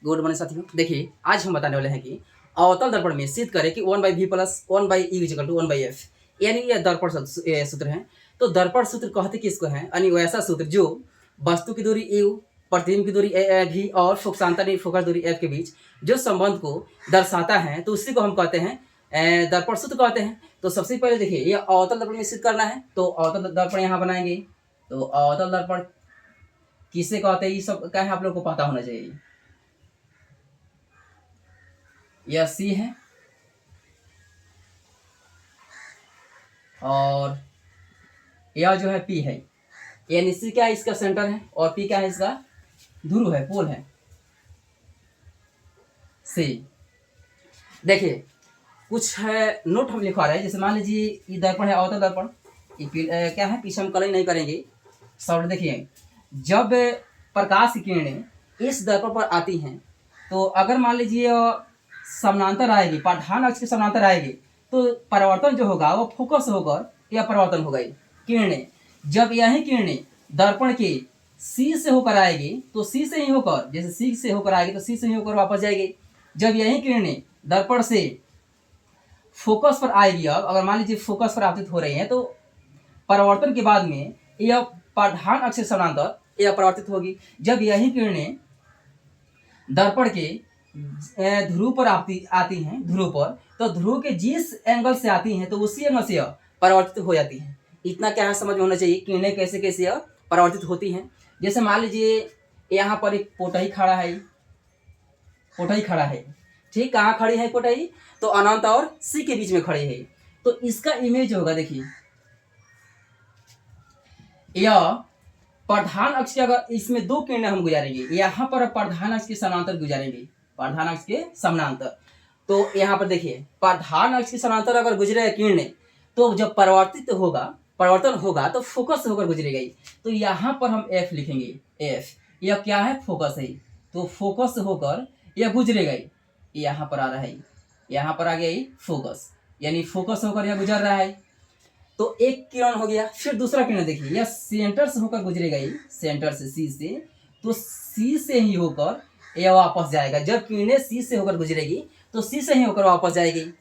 Good morning साथियों। देखिए आज हम बताने वाले हैं कि अवतल दर्पण में सिद्ध करें कि 1/v plus 1/e equal to 1/f, यानी यह दर्पण सूत्र है। तो दर्पण सूत्र कहते किसको है, यानी वैसा सूत्र जो वस्तु की दूरी u, प्रतिबिंब की दूरी v और फोकसांतर यानी फोकस दूरी f के बीच जो संबंध को दर्शाता है, तो उसी को हम कहते हैं दर्पण सूत्र कहते हैं। तो सबसे पहले देखिए यह अवतल दर्पण में सिद्ध करना है, तो अवतल दर्पण यहाँ बनाएंगे। तो अवतल दर्पण किसे कहते हैं, ये सब क्या है आप लोग को पता होना चाहिए। यह सी है और यह जो है पी है, यानी सी क्या है इसका सेंटर है और पी क्या है इसका ध्रुव है, पोल है सी। देखिए कुछ है नोट हम लिखवा रहे हैं, जैसे मान लीजिए ये दर्पण है अवतल दर्पण, ये क्या है पीछे हम कलर नहीं करेंगे शॉर्ट। देखिए जब प्रकाश की किरणें इस दर्पण पर आती हैं, तो अगर मान लीजिए समानांतर आएगी, प्रधान अक्ष के समानांतर आएगी, तो परिवर्तन जो होगा वो फोकस होकर यह परिवर्तन होगा। किरणें जब यही किरणें दर्पण के सी से होकर आएगी, तो सी से ही होकर, जैसे सी से होकर आएगी तो सी से ही होकर वापस जाएगी। जब यही किरणें दर्पण से फोकस पर आएगी, अब अगर मान लीजिए फोकस पर आपतित हो रही है, तो परिवर्तन के बाद में यह प्रधान अक्ष के समानांतर यह परिवर्तित होगी। जब यही किरणें दर्पण के ध्रुव पर आती हैं, ध्रुव पर, तो ध्रुव के जिस एंगल से आती हैं तो उसी एंगल से परिवर्तित हो जाती हैं। इतना क्या है समझ में होना चाहिए, किरणें कैसे कैसे परिवर्तित होती हैं। जैसे मान लीजिए यहाँ पर एक पोटही खड़ा है, पोटही खड़ा है, ठीक, कहाँ खड़ी है पोटही, तो अनंत और सी के बीच में खड़ी है। तो इसका इमेज होगा, देखिए यह प्रधान अक्ष के, अगर इसमें दो किरणें हम गुजारेंगे, यहाँ पर प्रधान अक्ष के समानांतर गुजारेंगे, प्रधान अक्ष के समानांतर। तो यहाँ पर देखिए प्रधान अक्ष के समानांतर अगर गुजरे किरणें, तो जब परिवर्तन होगा तो फोकस होकर गुजरेगी। तो यहाँ पर हम एफ लिखेंगे, एफ यह क्या है, फोकस है। तो फोकस होकर यह गुजरेगा, यहाँ पर आ रहा है, यहाँ पर आ गया फोकस, यानी फोकस होकर यह गुजर रहा है। तो एक किरण हो गया। फिर दूसरा किरण देखिए, यह सेंटर से होकर गुजरेगा, ये सेंटर से सी से, तो सी से ही होकर यह वापस जाएगा। जब किरणें सी से होकर गुजरेगी तो सी से ही होकर वापस जाएगी।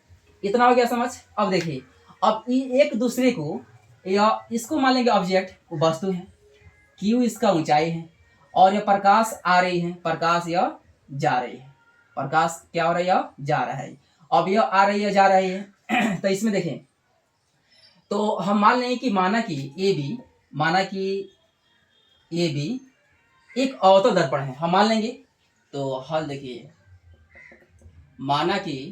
इतना हो गया समझ। अब देखिए, अब ये एक दूसरे को, या इसको मान लेंगे ऑब्जेक्ट, वस्तु है, क्यू इसका ऊंचाई है, और यह प्रकाश आ रही है, प्रकाश यह जा रही है, प्रकाश क्या हो रहा है, यह जा रहा है। अब यह आ रही है, जा रही है। तो इसमें देखें, तो हम मान लेंगे कि माना कि ए बी एक अवतल दर्पण है, हम मान लेंगे। तो हल देखिए, माना कि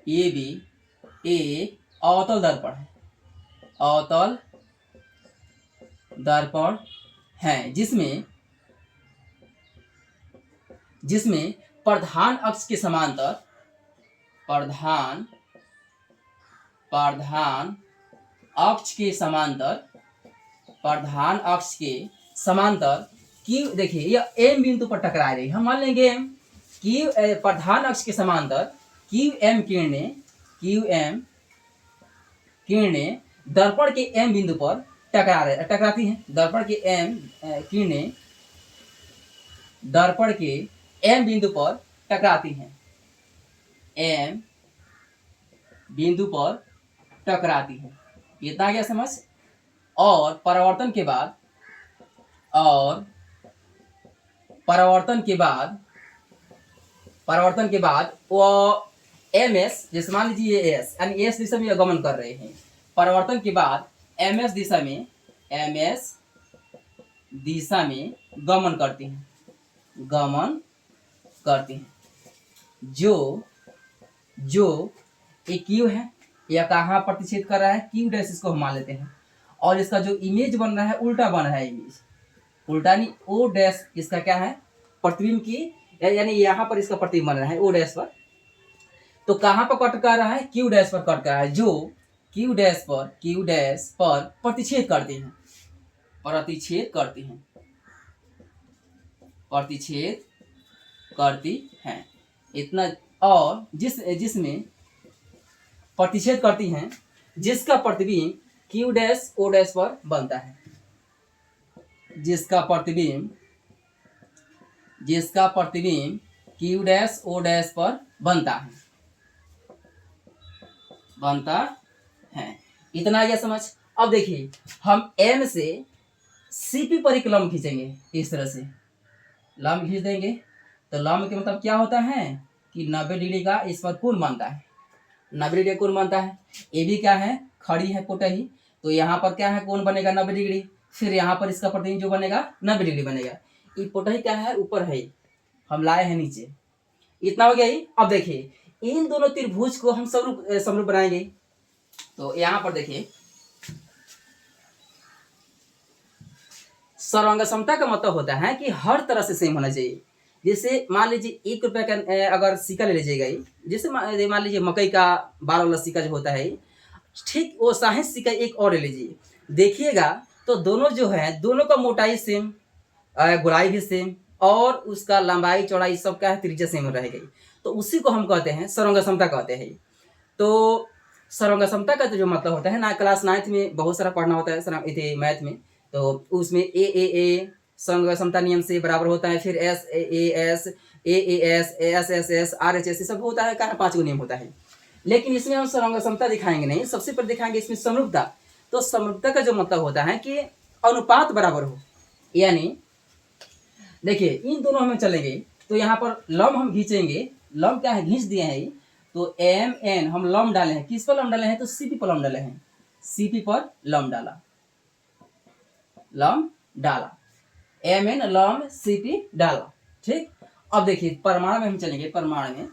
ए बी एक अवतल दर्पण है, अवतल दर्पण है, जिसमें प्रधान अक्ष के समांतर, प्रधान अक्ष के समांतर क्यू, देखिए यह एम बिंदु पर टकरा रही है, हम मान लेंगे एम। क्यू प्रधान अक्ष के समांतर क्यू एम किरणें दर्पण के एम बिंदु पर टकराती हैं। दर्पण के एम किरणें दर्पण के एम बिंदु पर टकराती हैं, एम बिंदु पर टकराती है। इतना क्या समझ। और परिवर्तन के बाद वो एम एस, जैसे मान लीजिए ये एस, यानी एस दिशा में गमन कर रहे हैं। परिवर्तन के बाद एम एस दिशा में गमन करती हैं, जो एक क्यू है, यह कहाँ प्रतिच्छेद कर रहा है, क्यू डैश इसको हम मान लेते हैं। और इसका जो इमेज बन रहा है उल्टा बन रहा है, इमेज उल्टा नहीं, ओ डैश इसका क्या है, प्रतिबिंब की, यानी यहाँ पर इसका प्रतिबिंब बन रहा है ओ डैश पर। तो कहाँ पर कट कर रहा है, क्यू डैश पर कट कर रहा है, जो क्यू डैश पर प्रतिच्छेद करती हैं, इतना। और जिसमें प्रतिच्छेद करती हैं, जिसका प्रतिबिंब क्यू डैश ओ डैश पर बनता है, जिसका प्रतिबिंब जिसका प्रतिबिंब क्यू डैश ओ डैश पर बनता है। इतना आ गया समझ। अब देखिए हम एम से सीपी पर एक लंब खींचेंगे, इस तरह से लंब खींच देंगे। तो लंब के मतलब क्या होता है कि 90 डिग्री का इस पर कोण बनता है, 90 डिग्री कोण बनता है। ए भी क्या है, खड़ी है पोटही, तो यहाँ पर क्या है, कोण बनेगा 90 डिग्री। फिर यहाँ पर इसका प्रतिबिंब जो बनेगा 90 डिग्री बनेगा। ये पोटही क्या है, ऊपर है, हम लाए हैं नीचे। इतना हो गया ही। अब देखिए इन दोनों त्रिभुज को हम समरूप बनाएंगे। तो यहाँ पर देखिए सर्वांग समता का मतलब होता है कि हर तरह से सेम होना चाहिए। जैसे मान लीजिए 1 रुपये का अगर सिक्का ले लीजिएगा, जैसे मान लीजिए मकई का 12 वाला सिक्का जो होता है, ठीक वो 60 सिक्का एक और ले लीजिए, देखिएगा तो दोनों जो है दोनों का मोटाई सेम, गुलाई भी सेम, और उसका लंबाई चौड़ाई सब क्या है, त्रिज्या सेम रहेगी। तो उसी को हम कहते हैं सर्वांग समता कहते हैं। तो सर्वांग समता का तो जो मतलब होता है ना, क्लास 9th में बहुत सारा पढ़ना होता है मैथ में। तो उसमें ए सर्वांग समता नियम से बराबर होता है, फिर S S S R H S सब होता है, कहाँ 5 नियम होता है। लेकिन इसमें हम सर्वांग समता दिखाएंगे नहीं, सबसे पहले दिखाएंगे इसमें समरूपता। तो समरूपता का जो मतलब होता है कि अनुपात बराबर हो, यानी देखिए इन दोनों में चलेंगे तो यहाँ पर लंब हम खींचेंगे, लंब क्या है, घींच दिए हैं। तो एम एन हम लंब डाले हैं, किस पर लंब डाले हैं, तो सीपी पर लंब डाले हैं, सीपी पर लंब डाला, एम एन लंब सीपी डाला। ठीक। अब देखिए परमाणु में हम चलेंगे, परमाणु में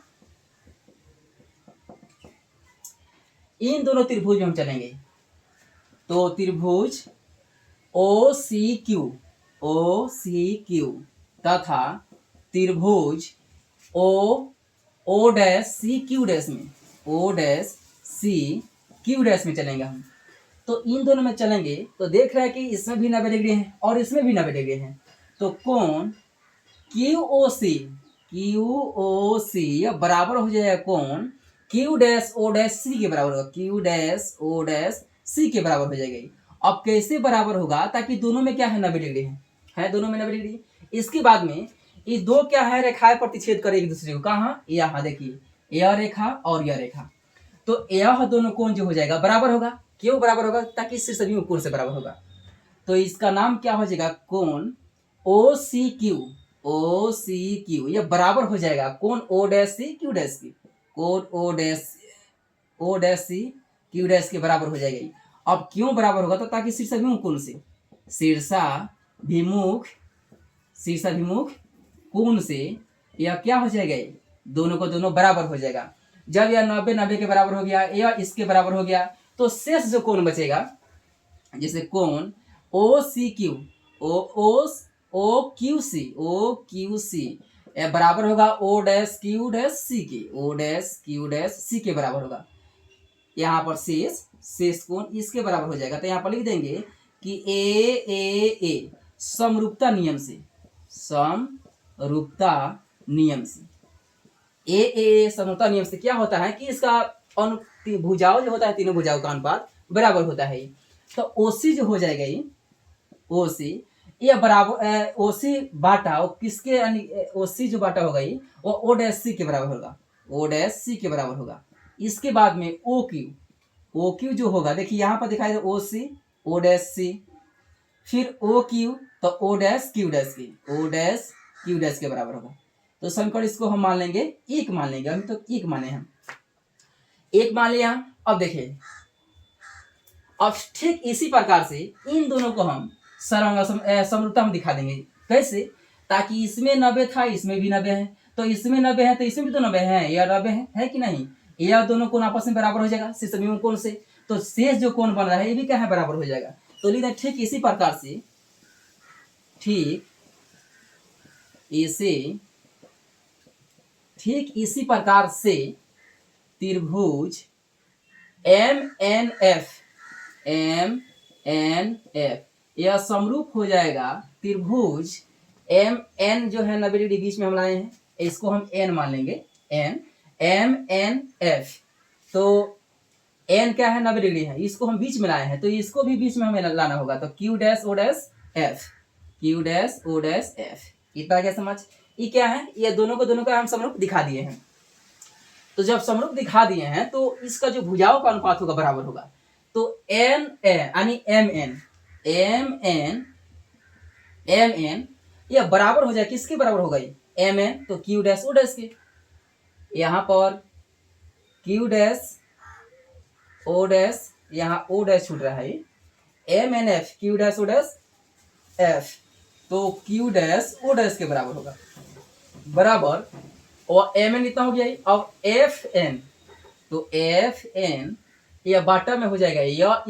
इन दोनों त्रिभुज में हम चलेंगे। तो त्रिभुज ओ सी क्यू तथा त्रिभुज O dash C Q dash में, O dash C Q dash में चलेंगे हम। तो इन दोनों में चलेंगे तो देख रहे हैं कि इसमें भी 90 डिग्री है और इसमें भी 90 डिग्री है। तो कोण क्यू ओ सी बराबर हो जाएगा कोण Q dash O dash C के बराबर होगा, Q dash O dash C के बराबर हो जाएगा। अब कैसे बराबर होगा, ताकि दोनों में क्या है, 90 डिग्री है दोनों में 90 डिग्री। इसके बाद में ये दो क्या है, रेखाएं प्रतिच्छेद करें एक दूसरे को, कहाँ, यहाँ देखिए यह रेखा और यह रेखा। तो यह दोनों कोण जो हो जाएगा बराबर होगा। क्यों बराबर होगा, ताकि शीर्ष भी कोण से बराबर होगा। तो इसका नाम क्या हो जाएगा, कोण ओ सी क्यू, यह बराबर हो जाएगा कोण O dash C Q dash की, कोण O dash C Q dash के बराबर हो जाएगा। अब क्यों बराबर होगा, तो ताकि शीर्षाभिमुख कोण से, शीर्षाभिमुख कोण से यह क्या हो जाएगा, दोनों को दोनों बराबर हो जाएगा। जब यह 90 के बराबर हो गया, यह इसके बराबर हो गया, तो शेष जो कोण बचेगा, जैसे कोण ओ C Q O Q C बराबर होगा ओ डैश क्यू डैश सी के, ओ डैश क्यू डैश सी के बराबर होगा। यहाँ पर शेष कोण इसके बराबर हो जाएगा। तो यहाँ पर लिख देंगे कि ए समरूपता नियम से, समरूपता नियम से क्या होता है कि इसका भुजाओं जो होता है, तीनों भुजाओं का अनुपात बराबर होता है। तो ओसी जो हो जाएगा, ये ओसी ये बराबर ओसी बाटा वो किसके, ओसी जो बाटा होगा ये वो ओ डैश सी के बराबर होगा, ओ डैश सी के बराबर होगा। इसके बाद में ओ क्यू जो होगा, देखिए यहाँ पर दिखाई दे ओ सी ओ डैश सी, फिर ओ क्यू तो ओ डैश क्यू डैश की, ओ डैश क्यू डैश के बराबर होगा। तो समीकरण इसको हम मान लेंगे, एक मान लेंगे, अभी तो एक माने हम, एक मान लिया। अब देखिए अब ठीक इसी प्रकार से इन दोनों को हम समरूपता हम दिखा देंगे। कैसे, ताकि इसमें 90 था, इसमें भी 90 है, तो इसमें 90 है तो इसमें भी तो 90 है, या 90 है कि नहीं, यह दोनों कोण आपस में बराबर हो जाएगा शीर्षाभिमुख कोण से। तो शेष जो कोण बन रहा है ये भी क्या है, बराबर हो जाएगा। तो लिखते हैं ठीक इसी प्रकार से त्रिभुज एम एन एफ यह समरूप हो जाएगा त्रिभुज एम एन जो है 90 डिग्री बीच में हम लाए हैं, इसको हम एन मान लेंगे, एन एम एन एफ। तो एन क्या है, 90 डिग्री है, इसको हम बीच में लाए हैं, तो इसको भी बीच में हमें लाना होगा। तो Q dash O dash F, Q dash O dash F. इतना क्या समझ। ये क्या है, ये दोनों का हम समरूप दिखा दिए हैं। तो जब समरूप दिखा दिए हैं तो इसका जो भुजाओं का अनुपात होगा बराबर होगा। तो एन यानी एम एन यह बराबर हो जाए, किसके बराबर होगा ये, एम एन, तो क्यू डैश ओ डैश के। यहाँ पर क्यू डैश ओ डैश, यहाँ ओ डैश छूट रहा है, M N F Q dash O dash F, तो क्यू डैश ओ डैश के बराबर होगा, बराबर, और एम एन इतना हो गया। अब एफ एन, तो एफ एन यह बाटा में हो जाएगा, यह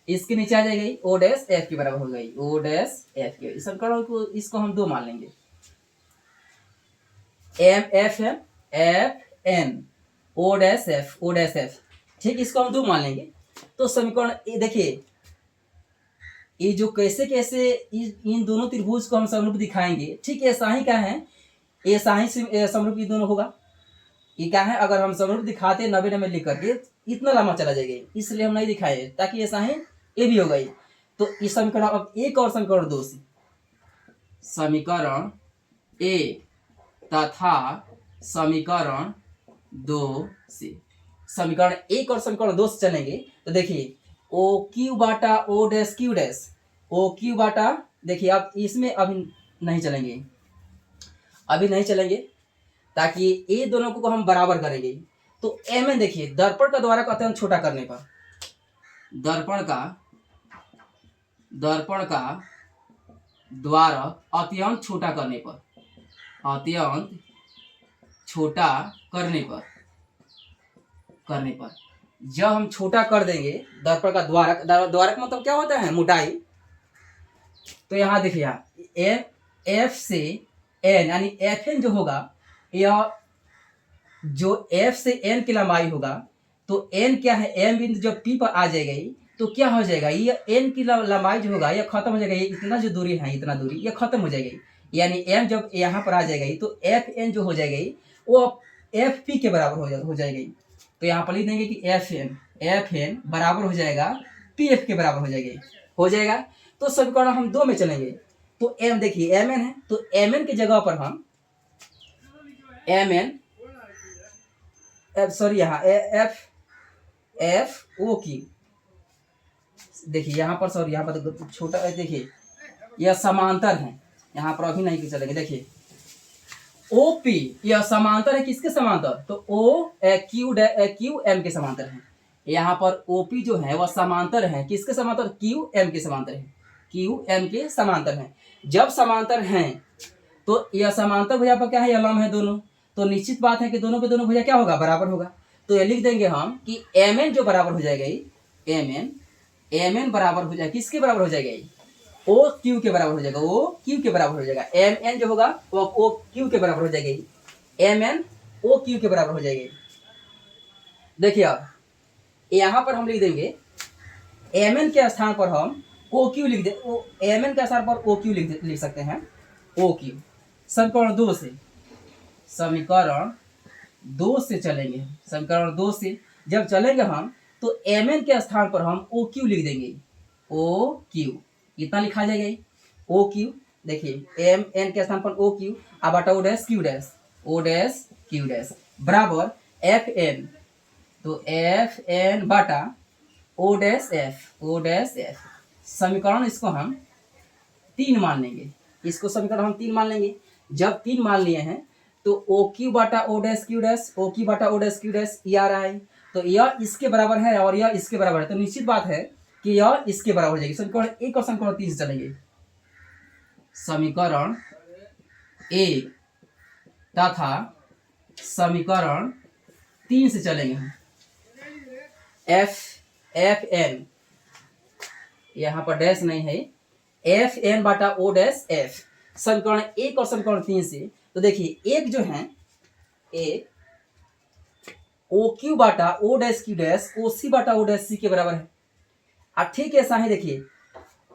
इसके नीचे आ जाएगी, ओ डैश एफ के बराबर हो गई, ओ डैश एफ के समीकरण को, इसको हम 2 मान लेंगे, M F N O dash F, ठीक, इसको हम 2 मान लेंगे। तो समीकरण ये देखिए, ये जो कैसे कैसे इन दोनों त्रिभुज को हम समरूप दिखाएंगे, ठीक ऐसा ही क्या है, ऐसा ही समरूप ये दोनों होगा। ये क्या है, अगर हम समरूप दिखाते 90 लिख करके इतना लंबा चला जाएगा, इसलिए हम नहीं दिखाए, ताकि ऐसा ही ये भी होगा। तो इस समीकरण, अब एक और समीकरण 2 से, समीकरण 1 तथा समीकरण 2 से, समीकरण 1 और समीकरण 2 से चलेंगे। तो देखिए ओ क्यू बाटा O dash Q dash, O Q बाटा, देखिए अब इसमें अभी नहीं चलेंगे, ताकि ये दोनों को हम बराबर करेंगे। तो एम एन देखिए, दर्पण का द्वारा अत्यंत छोटा करने पर, दर्पण का द्वारा अत्यंत छोटा करने पर, अत्यंत छोटा करने पर जब हम छोटा कर देंगे दर्पण का द्वारक का मतलब क्या होता है, मोटाई। तो यहाँ देखिए, यहाँ एफ से एन यानी एफ एन जो होगा, यह जो एफ से एन की लंबाई होगा, तो एन क्या है, एम बिंदु जब पी पर आ जाएगी तो क्या हो जाएगा, ये एन की लंबाई जो होगा यह खत्म हो जाएगा, ये इतना जो दूरी है, इतना दूरी यह खत्म हो जाएगी, यानी एम जब यहाँ पर आ जाएगी तो एफ एन जो हो जाएगी वो एफ पी के बराबर हो जाएगी। तो यहाँ पर लिख देंगे कि एफ एन बराबर हो जाएगा पी एफ के बराबर हो जाएगा। तो समीकरण हम 2 में चलेंगे। तो एम देखिए एम एन है, तो एम एन की जगह पर हम एम एन यहाँ एफ ओ की, देखिए यहाँ पर यहाँ पर छोटा, देखिए यह समांतर है, यहाँ पर अभी नहीं चलेंगे। देखिए OP यह समांतर है, किसके समांतर, तो O क्यू एम के समांतर है। यहाँ पर OP जो है वह समांतर है, किसके समांतर, क्यू एम के समांतर है, क्यू एम के समांतर है। जब समांतर हैं तो यह समांतर भुजा पर क्या है, यह लंब है दोनों, तो निश्चित बात है कि दोनों के दोनों भुजा क्या होगा, बराबर होगा। तो ये लिख देंगे हम कि एम एन जो बराबर हो जाएगा, एम एन बराबर हो जाएगा, किसके बराबर हो जाएगा, ओ क्यू के बराबर हो जाएगा, ओ क्यू के बराबर हो जाएगा। एम एन जो होगा वो ओ क्यू के बराबर हो जाएगी, एम एन ओ क्यू के बराबर हो जाएगी। देखिए अब यहाँ पर हम लिख देंगे एम एन के स्थान पर हम ओ क्यू लिख दे, एम एन के स्थान पर ओ क्यू लिख सकते हैं, ओ क्यू। समीकरण 2 से चलेंगे, समीकरण 2 से जब चलेंगे हम, तो एम एन के स्थान पर हम ओ क्यू लिख देंगे, ओ क्यू इतना लिखा जाएगा, ओ क्यू। देखिए एम एन के स्थान पर ओ क्यू, अब बटा ओ डैश क्यू डैश बराबर एफ एन, तो एफ एन बटा ओ डैश एफ। समीकरण इसको हम 3 मान लेंगे, इसको समीकरण हम 3 मान लेंगे। जब 3 मान लिए हैं तो ओ क्यू बटा O dash Q dash, O Q बटा ओ डैश क्यू डैश ये आ रहा है, तो यह इसके बराबर है और यह इसके बराबर है, तो निश्चित बात है कि यह इसके बराबर हो जाएगी। समीकरण 1 और समीकरण 3 से चलेंगे। समीकरण 1 तथा समीकरण 3 से चलेंगे हम। एफ एन, यहाँ पर डैश नहीं है, एफ एन बटा ओ डैश एफ, समीकरण 1 और समीकरण 3 से। तो देखिए एक जो है, एक ओ क्यू बाटा O dash Q dash O C बाटा ओ डैश सी के बराबर है। अब ठीक है, ऐसा ही देखिए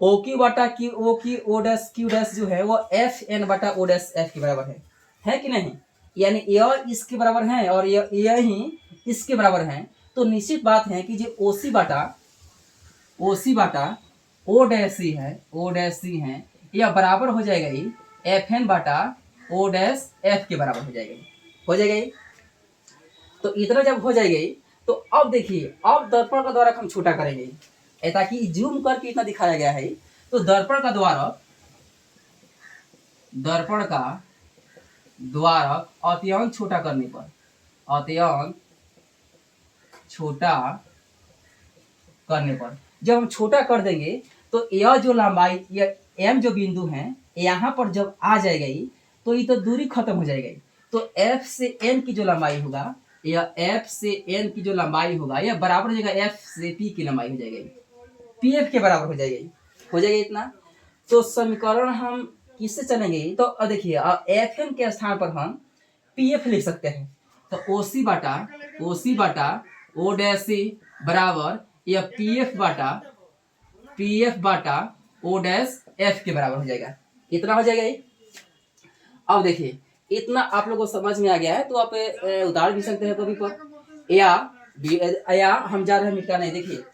ओ क्यू बाटा Q O dash Q dash जो है वो एफ एन बटा ओ डैश एफ के बराबर है कि नहीं, यानी यह इसके बराबर है और यह ही इसके बराबर है। तो निश्चित बात है कि जो ओ सी बाटा ओ डैश सी है, यह बराबर हो जाएगा ही एफ एन बाटा ओ डैश एफ के बराबर हो जाएगा, हो जाएगा ये। तो इतना जब हो जाएगा तो अब देखिए, अब दर्पण का द्वारक हम छोटा करेंगे ताकि जूम करके इतना दिखाया गया है। तो दर्पण का द्वारक अत्यंत छोटा करने पर, अत्यंत छोटा करने पर जब हम छोटा कर देंगे तो यह जो लंबाई, यह एम जो बिंदु है यहाँ पर जब आ जाएगा ये, तो ये तो दूरी खत्म हो जाएगी। तो एफ से एन की जो लंबाई होगा, यह एफ से एन की जो लंबाई होगा यह बराबर हो जाएगा एफ से पी की लंबाई हो जाएगी, पी एफ के बराबर हो जाएगी, हो जाएगा इतना। तो समीकरण हम किससे चलेंगे, तो देखिए एफ एन के स्थान पर हम पी एफ लिख सकते हैं। तो ओ सी बाटा ओ डैश सी बराबर यह पी एफ बाटा ओ डैश एफ के बराबर हो जाएगा, इतना हो जाएगा ये। अब देखिए इतना आप लोगों को समझ में आ गया है, तो आप उदाहरण भी सकते हैं कभी पर, या हम जा रहे हैं मिटाने, देखिए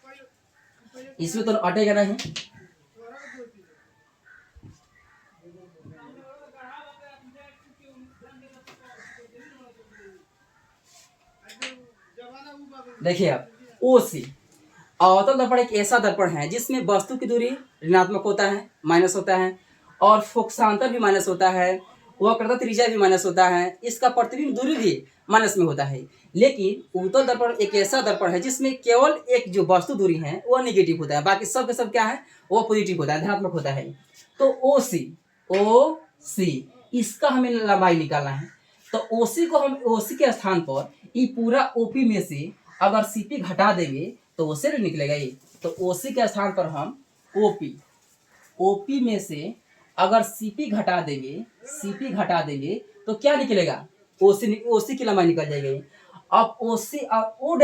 इसमें तो अटेगा नहीं। देखिए आप ओ सी अवतल दर्पण एक ऐसा दर्पण है जिसमें वस्तु की दूरी ऋणात्मक होता है, माइनस होता है, और फोकसांतर भी माइनस होता है, वक्रता त्रिज्या भी माइनस होता है, इसका प्रतिबिंब दूरी भी माइनस में होता है। लेकिन उत्तल दर्पण एक ऐसा दर्पण है जिसमें केवल एक जो वस्तु दूरी है वह निगेटिव होता है, बाकी सब के सब क्या है, वो पॉजिटिव होता है, धनात्मक होता है। तो ओ सी इसका हमें लंबाई निकालना है। तो ओ सी को हम ओ सी के स्थान पर ये पूरा ओपी में से अगर सीपी घटा देंगे तो वो सिर्फ निकलेगा ये। तो ओसी के स्थान पर हम ओपी में से अगर सीपी घटा देंगे तो क्या निकलेगा, ओसी की लंबाई निकल जाएगी। अब ओसी और ओ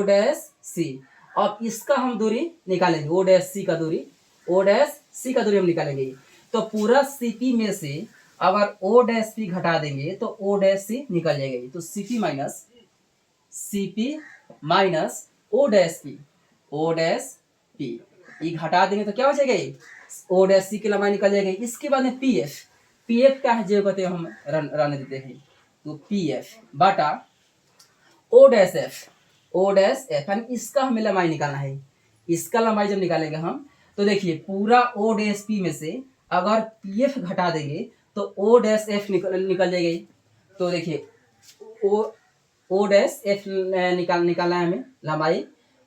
डैश सी अब इसका हम दूरी निकालेंगे, ओ डैश सी का दूरी हम निकालेंगे। तो पूरा सीपी में से अगर ओ डैश पी घटा देंगे तो ओ डैश सी निकल जाएगा। तो CP minus O dash P ये घटा देंगे तो क्या हो जाएगा, ओ डैश सी की लंबाई निकल जाएगी। इसके बाद में पी एफ क्या है, जो कहते हैं हम रहने देते हैं। तो पी एफ बाटा ओ डैश एफ यानी इसका हमें लंबाई निकालना है। इसका लंबाई जब निकालेंगे हम तो देखिए पूरा ओ डैश पी में से अगर पी एफ घटा देंगे तो ओ डैश एफ निकल जाएगी। तो देखिए ओ डैश एफ निकालना है हमें लंबाई।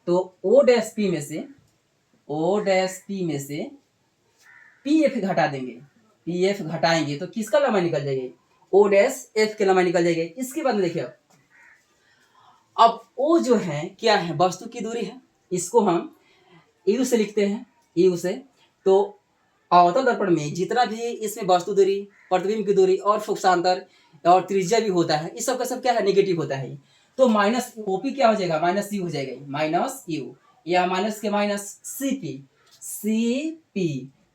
तो ओ डैश पी में से पी एफ घटा देंगे, पी एफ घटाएंगे तो किसका लंबाई निकल जाएगी, ओ डैश एफ की लंबाई निकल जाएगी। इसके बाद में देखिए अब ओ जो है क्या है, वस्तु की दूरी है, इसको हम यू से लिखते हैं, यू से। तो अवतल दर्पण में जितना भी इसमें वस्तु दूरी, प्रतिबिंब की दूरी और फोकसांतर और त्रिज्या भी होता है, इस सब का सब क्या है, नेगेटिव होता है। तो माइनस ओपी क्या हो जाएगा, माइनस यू हो जाएगा, माइनस यू या माइनस के माइनस सी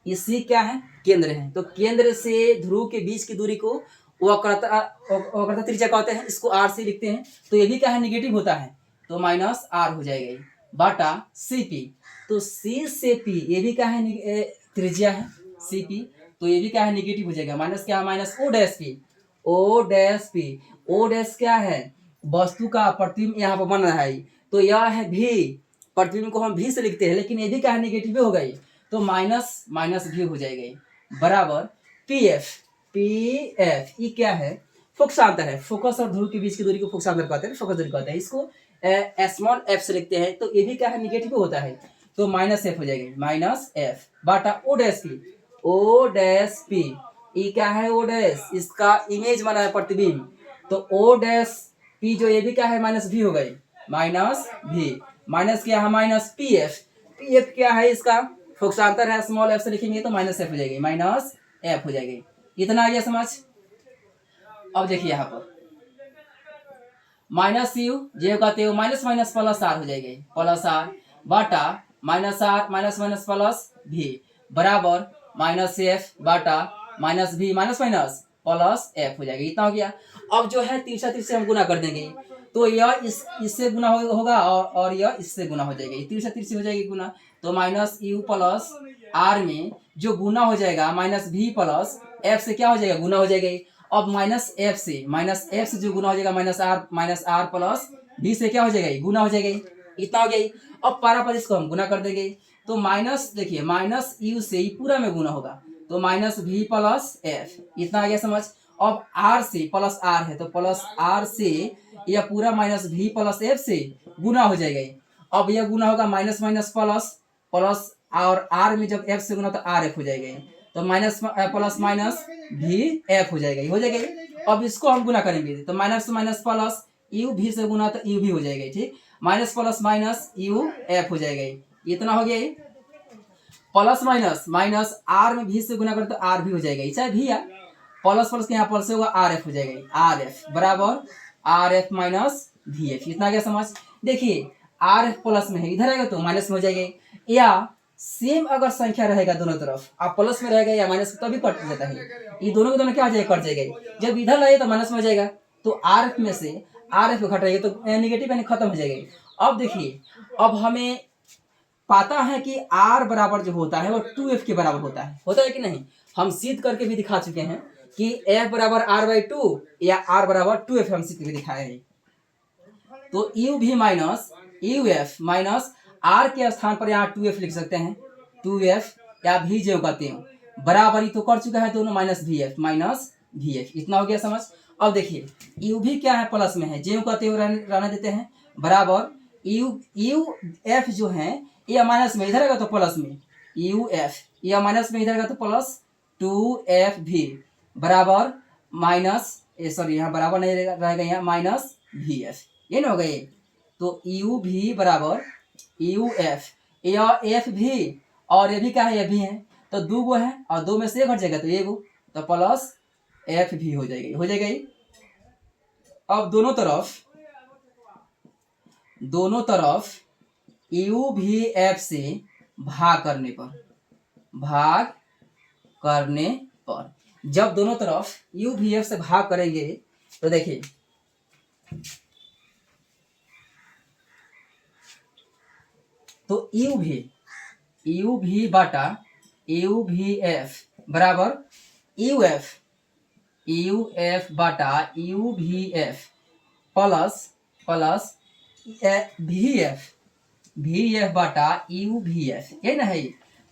ये सी क्या है, केंद्र है। तो केंद्र से ध्रुव के बीच की दूरी को वक्रता त्रिज्या कहते हैं, इसको आर से लिखते हैं। तो ये भी क्या है, नेगेटिव होता है, तो माइनस आर हो जाएगा बाटा सी पी। तो सी से पी ये भी क्या है, त्रिज्या है सी पी, तो ये भी क्या है, नेगेटिव हो जाएगा। माइनस क्या है, माइनस ओ डैश क्या है, वस्तु का प्रतिबिंब यहाँ पर बन रहा है, तो यह है भी, प्रतिबिंब को हम भी से लिखते हैं, लेकिन ये भी क्या है, नेगेटिव हो गई, तो माइनस भी हो जाएगा बराबर पी एफ ये क्या है, फोकसांतर है, फोकस और ध्रुव के बीच की दूरी को फोकसांतर कहते हैं, फोकस दूरी कहते हैं। इसको स्मॉल एफ से लिखते हैं, तो ये भी क्या है, नेगेटिव होता है, तो माइनस एफ हो जाएगा, माइनस एफ बाटा ओ डैश पी ये क्या है, ओ डैश इसका इमेज बना है, प्रतिबिंब। तो ओ डैश पी जो ये भी क्या है, माइनस भी हो गई, माइनस भी, माइनस क्या है, माइनस पी एफ क्या है, इसका फोकसांतर है, स्मॉल एफ से लिखेंगे तो माइनस एफ हो जाएगी, माइनस एफ हो जाएगी। इतना आ गया समझ। अब देखिए यहाँ पर माइनस यू जो कहते हो माइनस माइनस प्लस आर हो जाएगी, प्लस आर बाटा minus R minus minus plus भी बराबर माइनस एफ बाटा माइनस भी माइनस माइनस प्लस एफ हो जाएगा। इतना हो गया। अब जो है तीसरा तीसरे हम गुना कर देंगे, तो यह इससे गुना होगा और यह इससे गुना हो जाएगा, तीसरा तीसरी हो जाएगी गुना। तो माइनस यू प्लस आर में जो गुना हो जाएगा माइनस भी प्लस एफ से क्या हो जाएगा, गुना हो जाएगा। अब माइनस एफ से जो गुना हो जाएगा माइनस आर प्लस बी से क्या हो जाएगा, गुना हो जाएगा, इतना हो गया। अब पारा पर इसको हम गुना कर देंगे, तो माइनस देखिए माइनस यू से ही पूरा में गुना होगा, तो माइनस वी प्लस एफ, इतना आ गया समझ। अब आर से प्लस आर है तो प्लस आर से यह पूरा माइनस वी प्लस एफ से गुना हो जाएगा। अब यह गुना होगा माइनस माइनस प्लस प्लस, और आर में जब एफ से गुना तो आर एफ हो जाएगा, तो माइनस प्लस माइनस भी एफ हो जाएगा, हो जाएगा। अब इसको हम गुना करेंगे तो माइनस माइनस प्लस यू भी से गुना तो यू भी हो जाएगा, ठीक, minus plus minus U F हो जाएगा, इतना हो गया। प्लस माइनस माइनस आर में भी से गुना करते तो आर भी हो जाएगा, चाहे भी है प्लस प्लस के यहाँ प्लस से होगा आर एफ हो जाएगा, आर एफ बराबर R F minus V F, इतना क्या समझ। देखिए आर एफ प्लस में है, इधर आएगा तो माइनस में हो जाएगा, या सेम अगर संख्या रहेगा दोनों तरफ, आप प्लस में रहेगा या माइनस में तभी कट जाता है, ये दोनों के दोनों क्या हो जाएगा, कट जाएगा। जब इधर लगे तो माइनस में हो जाएगा, तो आर एफ में से आर एफ घटेगा तो नेगेटिव यानी खत्म हो जाएगा। अब देखिए अब हमें पता है कि r बराबर जो होता है वो 2f के बराबर होता है कि नहीं, हम सिद्ध करके भी दिखा चुके हैं कि f बराबर r/2 या r बराबर 2f, हम सिद्ध करके दिखाए हैं। तो u भी minus U F minus r के स्थान पर यहाँ 2f लिख सकते हैं, 2f या भी जो कहते हैं बराबरी तो कर चुका है दोनों, माइनस वी एफ, इतना हो गया समझ। अब देखिए u भी क्या है, प्लस में है, जो कहते हैं रहने देते हैं, बराबर यू एफ जो है ये माइनस में, इधर आएगा तो प्लस में यू एफ, या माइनस में इधर आएगा तो प्लस 2f भी बराबर माइनस, सॉरी यहाँ बराबर नहीं रहेगा, यहाँ माइनस वी एफ, ये ना हो गए। तो यू भी बराबर यू एफ, या एफ भी और ये भी क्या है, ये भी है, तो दो गो है और दो में से एक हट जाएगा तो ये गो, तो प्लस एफ भी हो जाएगा, हो जाएगा। अब दोनों तरफ यू भी एफ से भाग करने पर जब दोनों तरफ यू भी एफ से भाग करेंगे तो देखिए तो यू भी बाटा यू भी एफ बराबर यू एफ बाटा यू भी F plus V F Bata you भी एफ, ये ना है।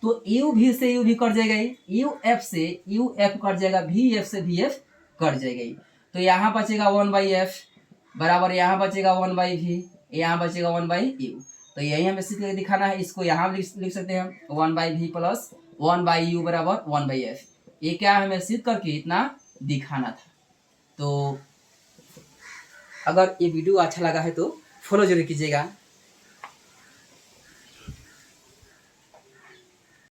तो यू भी से यू भी कट जाएगा, यू एफ से यू एफ कट जाएगा, वी एफ से वी एफ कट जाएगा, तो यहाँ बचेगा 1/f बराबर, यहाँ बचेगा 1/v, यहाँ बचेगा 1/u। तो यही हमें सिद्ध करके दिखाना है, इसको यहाँ लिख सकते हैं 1/v प्लस 1/u बराबर 1/f, ये क्या हमें सिद्ध करके इतना दिखाना था। तो अगर ये वीडियो अच्छा लगा है तो फॉलो जरूर कीजिएगा।